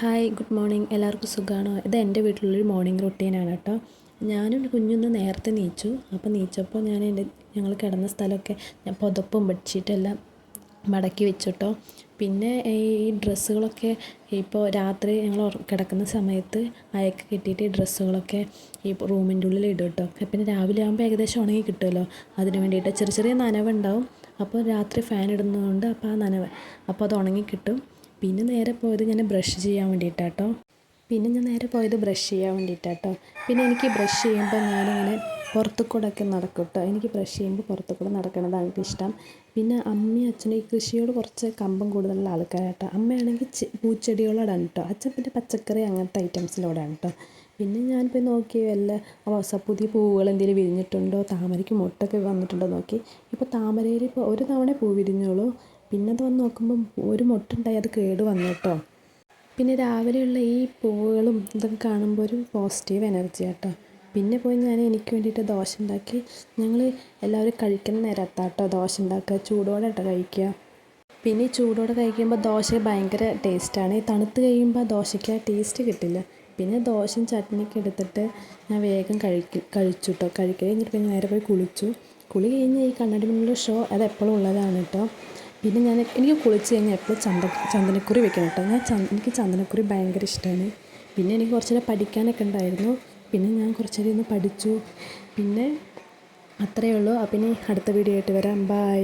Hi good morning. എല്ലാവർക്കും സുഖമാണോ? ഇത് എൻ്റെ വീട്ടിലുള്ളൊരു മോർണിംഗ് റൊട്ടീനാണ് കേട്ടോ. ഞാനും കുഞ്ഞൊന്ന് നേരത്തെ നീച്ചു. അപ്പോൾ നീച്ചപ്പോൾ ഞങ്ങൾ കിടന്ന സ്ഥലമൊക്കെ ഞാൻ പുതപ്പും ബെഡ്ഷീറ്റെല്ലാം മടക്കി വെച്ചു കേട്ടോ. പിന്നെ ഈ ഡ്രസ്സുകളൊക്കെ ഇപ്പോൾ രാത്രി ഞങ്ങൾ കിടക്കുന്ന സമയത്ത് അയക്ക് കെട്ടിയിട്ട് ഈ ഡ്രസ്സുകളൊക്കെ ഈ റൂമിൻ്റെ ഉള്ളിൽ ഇടും കേട്ടോ. പിന്നെ രാവിലെ ആകുമ്പോൾ ഏകദേശം ഉണങ്ങി കിട്ടുമല്ലോ, അതിന് വേണ്ടിയിട്ട് ചെറിയ ചെറിയ നനവുണ്ടാവും. അപ്പോൾ രാത്രി ഫാൻ ഇടുന്നതുകൊണ്ട് അപ്പോൾ ആ നനവ് അപ്പോൾ അത് ഉണങ്ങി കിട്ടും. പിന്നെ നേരെ പോയത് ഞാൻ ബ്രഷ് ചെയ്യാൻ വേണ്ടിയിട്ടാട്ടോ. പിന്നെ എനിക്ക് ബ്രഷ് ചെയ്യുമ്പോൾ ഞാനിങ്ങനെ പുറത്തു കൂടെ ഒക്കെ നടക്കും കേട്ടോ. എനിക്ക് ബ്രഷ് ചെയ്യുമ്പോൾ പുറത്തു കൂടെ നടക്കുന്നതാണ് എനിക്കിഷ്ടം. പിന്നെ അമ്മയും അച്ഛനും ഈ കൃഷിയോട് കുറച്ച് കമ്പം കൂടുതലുള്ള ആൾക്കാരാട്ടോ. അമ്മയാണെങ്കിൽ പൂച്ചെടികളോടാണ് കേട്ടോ. അച്ഛൻ പിന്നെ പച്ചക്കറി അങ്ങനത്തെ ഐറ്റംസിനോടാണ് കേട്ടോ. പിന്നെ ഞാൻ പോയി നോക്കി പുതിയ പൂവുകൾ എന്തെങ്കിലും വിരിഞ്ഞിട്ടുണ്ടോ, താമരയ്ക്ക് മൊട്ടൊക്കെ വന്നിട്ടുണ്ടോ നോക്കി. ഇപ്പോൾ താമരയിൽ ഇപ്പോൾ ഒരു തവണ പൂ വിരിഞ്ഞോളൂ. പിന്നെ അത് വന്ന് നോക്കുമ്പം ഒരു മൊട്ടുണ്ടായി, അത് കേട് വന്നു കേട്ടോ. പിന്നെ രാവിലെയുള്ള ഈ പൂവുകളും ഇതൊക്കെ കാണുമ്പോൾ ഒരു പോസിറ്റീവ് എനർജി കേട്ടോ. പിന്നെ പോയി ഞാൻ എനിക്ക് വേണ്ടിയിട്ട് ദോശ ഉണ്ടാക്കി. ഞങ്ങൾ എല്ലാവരും കഴിക്കുന്ന നേരത്താട്ടോ ദോശ ഉണ്ടാക്കുക, ചൂടോടെ കേട്ടോ കഴിക്കുക. പിന്നെ ഈ ചൂടോടെ കഴിക്കുമ്പോൾ ദോശ ഭയങ്കര ടേസ്റ്റാണ്. ഈ തണുത്ത് കഴിയുമ്പോൾ ദോശയ്ക്ക് ആ ടേസ്റ്റ് കിട്ടില്ല. പിന്നെ ദോശയും ചട്നിയൊക്കെ എടുത്തിട്ട് ഞാൻ വേഗം കഴിച്ചു കേട്ടോ. കഴിഞ്ഞിട്ട് പിന്നെ നേരെ പോയി കുളിച്ചു. കുളി കഴിഞ്ഞ് ഈ കണ്ണാടി മുന്നിലുള്ള ഷോ അത് എപ്പോഴും ഉള്ളതാണ് കേട്ടോ. പിന്നെ എനിക്ക് കുളിച്ച് കഴിഞ്ഞാൽ എപ്പോഴും ചന്ദനക്കുറി വെക്കണം കേട്ടോ. എനിക്ക് ചന്ദനക്കുറി ഭയങ്കര ഇഷ്ടമാണ്. പിന്നെ എനിക്ക് കുറച്ച് നേരം പഠിക്കാനൊക്കെ ഉണ്ടായിരുന്നു. പിന്നെ ഞാൻ കുറച്ച് നേരം ഇരുന്ന് പഠിച്ചു. പിന്നെ അത്രയേ ഉള്ളൂ. അപ്പം ഇനി അടുത്ത വീഡിയോ ആയിട്ട് വരാം. ബൈ.